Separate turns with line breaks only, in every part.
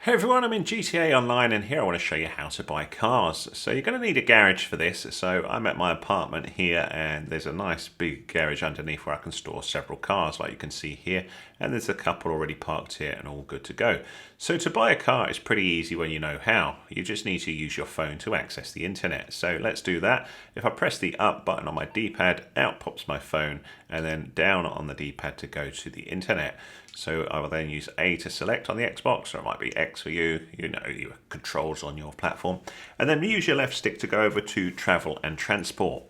Hey everyone, I'm in GTA Online and here I want to show you how to buy cars. So you're going to need a garage for this. So I'm at my apartment here and there's a nice big garage underneath where I can store several cars like you can see here. And there's a couple already parked here and all good to go. So to buy a car is pretty easy when you know how. You just need to use your phone to access the internet. So let's do that. If I press the up button on my D-pad, out pops my phone and then down on the D-pad to go to the internet. So I will then use A to select on the Xbox, or it might be X for you, you know, your controls on your platform. And then use your left stick to go over to travel and transport.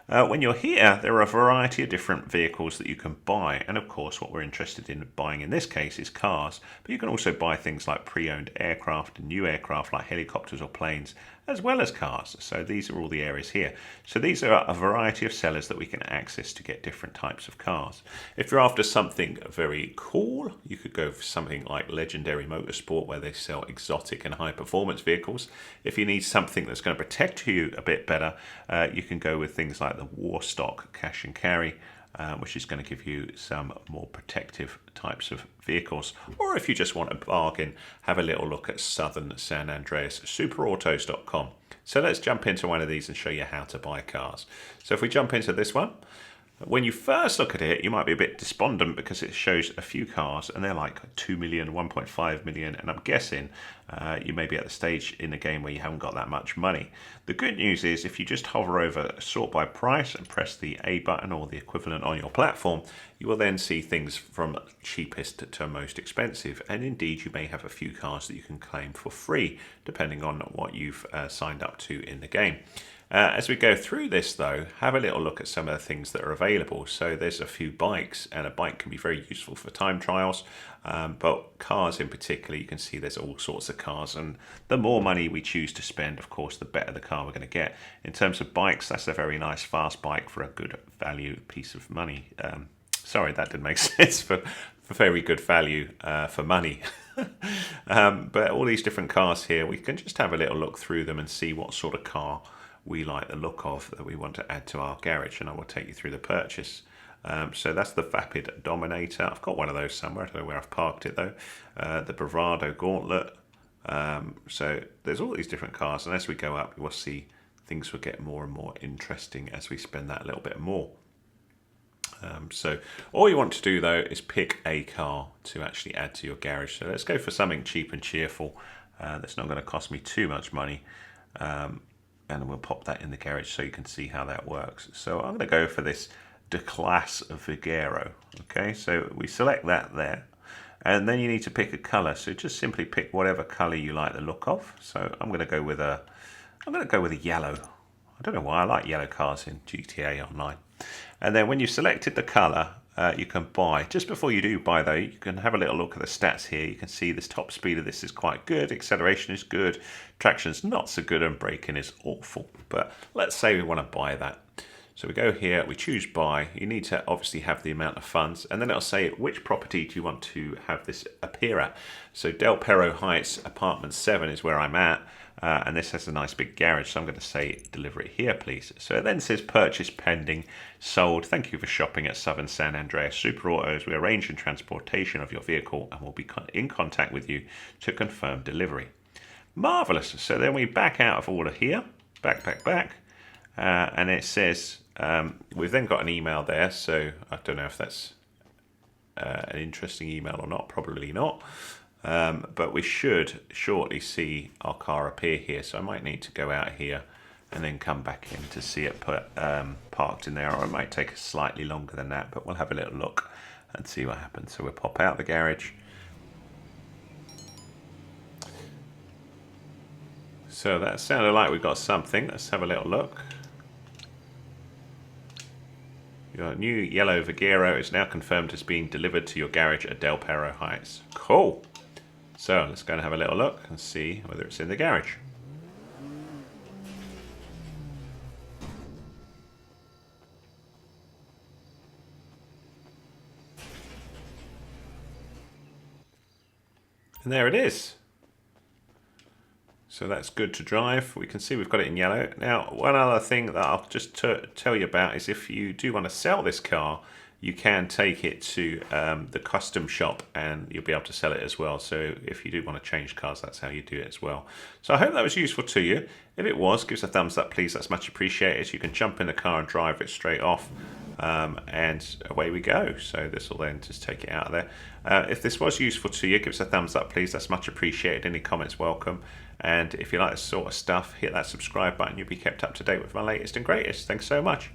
When you're here, there are a variety of different vehicles that you can buy. And of course, what we're interested in buying in this case is cars. But you can also buy things like pre-owned aircraft and new aircraft like helicopters or planes, as well as cars. So these are all the areas here. So these are a variety of sellers that we can access to get different types of cars. If you're after something very cool, you could go for something like Legendary Motorsport, where they sell exotic and high performance vehicles. If you need something that's going to protect you a bit better, you can go with things like the Warstock Cash and Carry, which is going to give you some more protective types of vehicles. Or if you just want a bargain, have a little look at Southern San Andreas, superautos.com. So let's jump into one of these and show you how to buy cars. So if we jump into this one, when you first look at it, you might be a bit despondent because it shows a few cars and they're like 2 million, 1.5 million, and I'm guessing you may be at the stage in the game where you haven't got that much money. The good news is if you just hover over sort by price and press the A button or the equivalent on your platform, you will then see things from cheapest to most expensive, and indeed you may have a few cars that you can claim for free depending on what you've signed up to in the game. As we go through this though, have a little look at some of the things that are available. So there's a few bikes, and a bike can be very useful for time trials, but cars in particular, you can see there's all sorts of cars, and the more money we choose to spend, of course, the better the car we're going to get. In terms of bikes, that's a very nice fast bike for a good value piece of money. Sorry, that didn't make sense, for very good value for money. But all these different cars here, we can just have a little look through them and see what sort of car we like the look of that we want to add to our garage, and I will take you through the purchase. So that's the Vapid Dominator. I've got one of those somewhere. I don't know where I've parked it though. The Bravado Gauntlet. So there's all these different cars, and as we go up, we'll see things will get more and more interesting as we spend that a little bit more. So all you want to do though is pick a car to actually add to your garage. So let's go for something cheap and cheerful that's not going to cost me too much money. And we'll pop that in the garage so you can see how that works. So I'm going to go for this Declasse Vigero. Okay, so we select that there, and then you need to pick a color. So just simply pick whatever color you like the look of. So I'm going to go with a yellow. I don't know why I like yellow cars in GTA Online. And then when you've selected the color, you can buy. Just before you do buy though, you can have a little look at the stats here. You can see this top speed of this is quite good, acceleration is good, traction's not so good, and braking is awful. But let's say we want to buy that. So we go here, we choose buy. You need to obviously have the amount of funds, and then it'll say which property do you want to have this appear at. So Del Perro Heights apartment 7 is where I'm at. And this has a nice big garage, so I'm going to say deliver it here please. So it then says purchase pending, sold, thank you for shopping at Southern San Andreas Super Autos. We arrange the transportation of your vehicle and will be in contact with you to confirm delivery. Marvellous. So then we back out of all of here, back, and it says we've then got an email there, so I don't know if that's an interesting email or not, probably not. But we should shortly see our car appear here, so I might need to go out here and then come back in to see it parked in there, or it might take us slightly longer than that, but we'll have a little look and see what happens. So we'll pop out the garage. So that sounded like we've got something. Let's have a little look. Your new yellow Vigero is now confirmed as being delivered to your garage at Del Perro Heights. Cool. So let's go and have a little look and see whether it's in the garage. And there it is. So that's good to drive. We can see we've got it in yellow. Now, one other thing that I'll just tell you about is if you do want to sell this car, you can take it to the custom shop and you'll be able to sell it as well. So if you do want to change cars, that's how you do it as well. So I hope that was useful to you. If it was, give us a thumbs up, please. That's much appreciated. You can jump in the car and drive it straight off. And away we go. So this will then just take it out of there. If this was useful to you, give us a thumbs up, please. That's much appreciated. Any comments welcome. And if you like this sort of stuff, hit that subscribe button. You'll be kept up to date with my latest and greatest. Thanks so much.